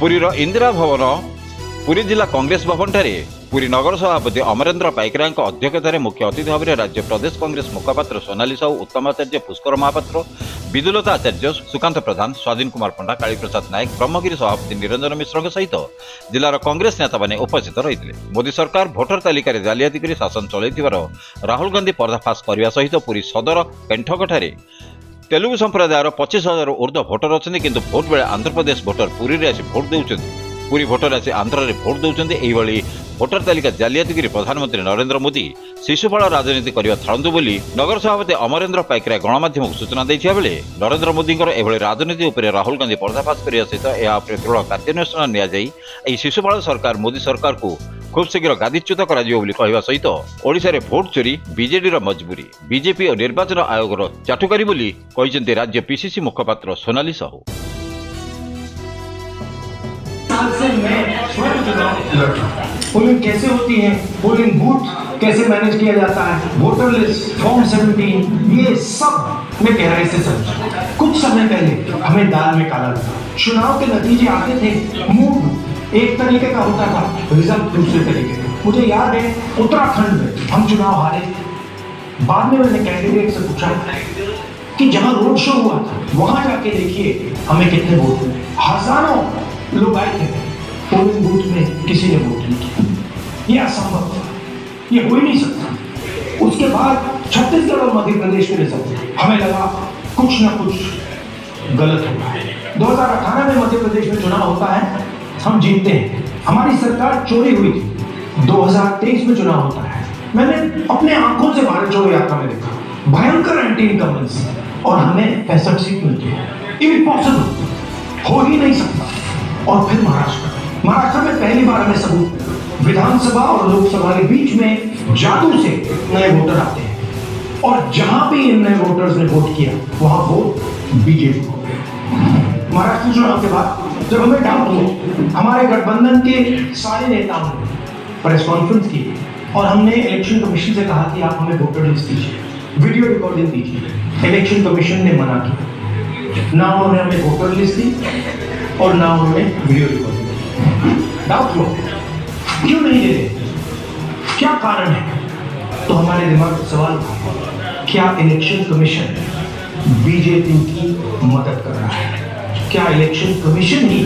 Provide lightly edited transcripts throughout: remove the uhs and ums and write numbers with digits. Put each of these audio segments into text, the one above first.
पुरीर इंदिरा भवन पुरी जिला कांग्रेस भवन ठारे पुरी नगर सभापति अमरेन्द्र पाइकरा अध्यक्षतार मुख्य अतिथि भाव में राज्य प्रदेश कांग्रेस मुखपात्र सोनाली साहू, उत्तम आचार्य, पुष्कर महापात्र, विदुलता आचार्य, सुकांत प्रधान, स्वाधीन कुमार पंडा, कालीप्रसाद नायक, ब्रह्मगिरी सभापति निरंजन मिश्र सहित जिलार कांग्रेस नेता मैंने उपस्थित रही। मोदी सरकार भोटर तालिका जालियाती कर शासन चलैथिबार राहुल गांधी पर्दाफाश करने सहित पुरी सदर पेंठकठारे तेलुगु संप्रदायर 25,000 ऊर्ध्व भोटर अच्छा किंतु भोट बेले आंध्रप्रदेश भोटर पुरी में आसी भोट देउछन्ति। पुरी भोटर आसी आंध्र में भोट देउछन्ति। एहिभଳି भोटर तालिका जालियाती कर प्रधानमंत्री नरेंद्र मोदी शिशुपाल राजनीति करने छाड़ू बोली नगर सभापति अमरेन्द्र पाइकरा गणमाध्यम को सूचना देथिया बेले नरेंद्र मोदी एभଳି राजनीति उपर राहुल गांधी पर्दाफाश करने सहित यह दृढ़ कार्यानुष्ठान नि शिशुपाल सरकार मोदी सरकार को खूब शीघ्र गादीच्युत कर सहित ओडिशा रे भोट चोरी बीजेडी मजबूरी बीजेपी और निर्वाचन आयोग चाटुकारी बोली कहते राज्य पीसीसी मुखपात्र सोनाली साहू। पोलिंग कैसे होती है, पोलिंग बूथ कैसे मैनेज किया जाता है, वोटर लिस्ट, फॉर्म 17, ये सब मैं गहराई से समझा। कुछ समय पहले हमें दाल में काला लगा। चुनाव के नतीजे आते थे, मूड एक तरीके का होता था, रिजल्ट दूसरे तरीके का। मुझे याद है उत्तराखंड में हम चुनाव हारे। बाद में मैंने कैंडिडेट से पूछा कि जहां रोड शो हुआ था वहां जाके देखिए हमें कितने वोट मिले। हजारों लोग आए थे, पोलिंग बूथ में किसी ने वोट नहीं किया। ये असंभव था, ये हो ही नहीं सकता। उसके बाद छत्तीसगढ़ और मध्य प्रदेश में रिजल्ट हमें लगा कुछ ना कुछ गलत होगा। 2018 में मध्य प्रदेश में चुनाव होता है, हम जीतते हैं, हमारी सरकार चोरी हुई थी। 2023 में चुनाव होता है, मैंने अपने आंखों से भारत जोड़ो यात्रा में देखा भयंकर एंटी इनकम्बेंसी और हमें 65 सीट मिलती है। इम्पॉसिबल, हो ही नहीं सकता। और फिर महाराष्ट्र में पहली बार हमें सबूत विधानसभा और लोकसभा के बीच में जादू से नए वोटर आते हैं और जहां भी इन नए वोटर्स ने वोट किया वहां वोट बीजेपी को गया। महाराष्ट्र चुनाव के बाद जब हमें डाउट हुआ, हमारे गठबंधन के सारे नेताओं ने प्रेस कॉन्फ्रेंस की और हमने इलेक्शन कमीशन से कहा कि आप हमें वोटर लिस्ट दीजिए, वीडियो रिकॉर्डिंग दीजिए। इलेक्शन कमीशन ने मना किया, ना उन्होंने हमें वोटर लिस्ट दी और ना उन्होंने वीडियो रिकॉर्डिंग दी। डाउट हुआ क्यों नहीं दे रहे, क्या कारण है? तो हमारे दिमाग में सवाल था, क्या इलेक्शन कमीशन बीजेपी की मदद कर रहा है? क्या इलेक्शन कमीशन ही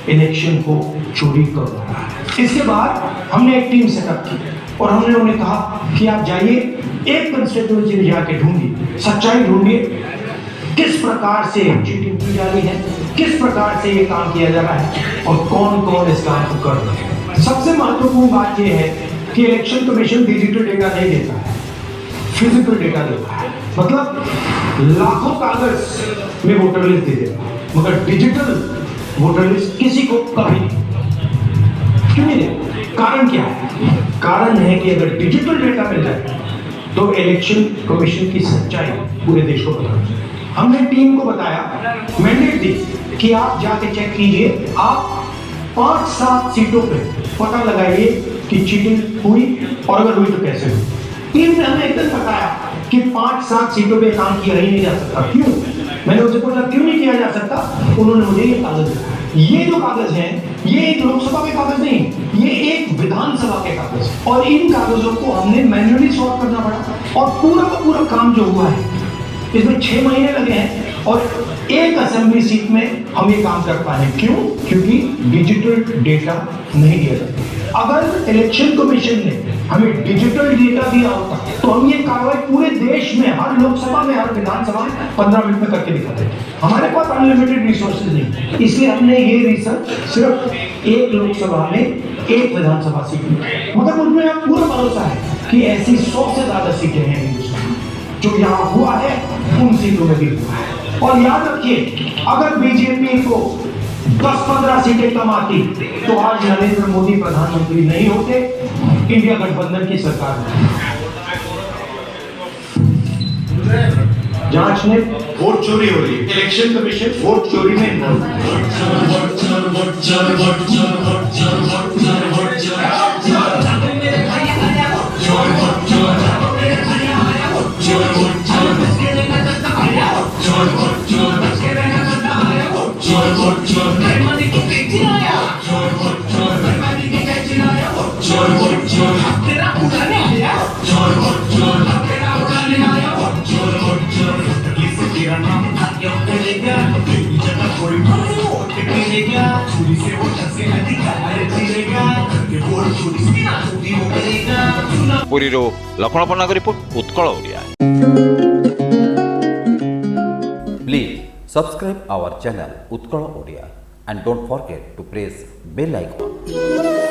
इलेक्शन को चोरी कर रहा है? इसके बाद हमने एक टीम सेटअप की और हमने उन्हें कहा कि आप जाइए एक कंस्टिट्यूएंसी में जाके ढूंढिए, सच्चाई ढूंढिए, किस प्रकार से चीटिंग की जा रही है, किस प्रकार से ये काम किया जा रहा है और कौन कौन इस काम को कर रहे हैं। सबसे महत्वपूर्ण बात यह है कि इलेक्शन कमीशन डिजिटल डेटा नहीं देता है, फिजिकल डेटा देता है। मतलब लाखों कागज में वोटर लिस्ट दे देता है मगर डिजिटल वोटर लिस्ट किसी को कभी नहीं। क्यों नहीं देता? कारण क्या है? कारण है कि अगर डिजिटल डेटा मिल जाए तो इलेक्शन कमीशन की सच्चाई पूरे देश को पता चले। हमने टीम को बताया, मैंडेट दी कि आप जाके चेक कीजिए, आप 5-7 सीटों पे पता लगाइए कि चीटिंग हुई और अगर हुई तो कैसे हुई। टीम ने हमें एकदम बताया कि 5-7 सीटों पे काम किया ही नहीं जा सकता। क्यों? मैंने उनसे पूछा क्यों नहीं किया जा सकता? उन्होंने मुझे ये कागज दिखाया। ये जो कागज हैं, ये एक लोकसभा के कागज नहीं, ये एक विधानसभा के कागज और इन कागजों को हमने मैन्युअली सॉर्ट करना पड़ा और पूरा का पूरा काम जो हुआ है इसमें 6 महीने लगे हैं और एक असेंबली सीट में हम ये काम कर पाए। क्यों? क्योंकि डिजिटल डेटा नहीं दिया जाता। अगर इलेक्शन कमीशन ने हमें डिजिटल डेटा दिया होता तो हम ये कार्रवाई पूरे देश में हर लोकसभा में हर विधानसभा में 15 मिनट में करके दिखाते। हमारे पास अनलिमिटेड रिसोर्सेज नहीं, इसलिए हमने ये रिसर्च सिर्फ एक लोकसभा में एक विधानसभा सीट में, मतलब उनमें पूरा भरोसा है कि ऐसी 100 से ज्यादा सीटें हैं हिंदुस्तान में। जो यहाँ हुआ है उन सीटों में भी हुआ है। और याद रखिए, अगर बीजेपी को 10-15 सीटें कम आती तो आज नरेंद्र मोदी प्रधानमंत्री नहीं होते, इंडिया गठबंधन की सरकार में। जांच में वोट चोरी हो रही है, इलेक्शन कमीशन वोट चोरी में ପୁରୀରୁ Lakshman Pattanayak report Utkal Odia. Please subscribe our channel Utkal Odia and don't forget to press bell icon.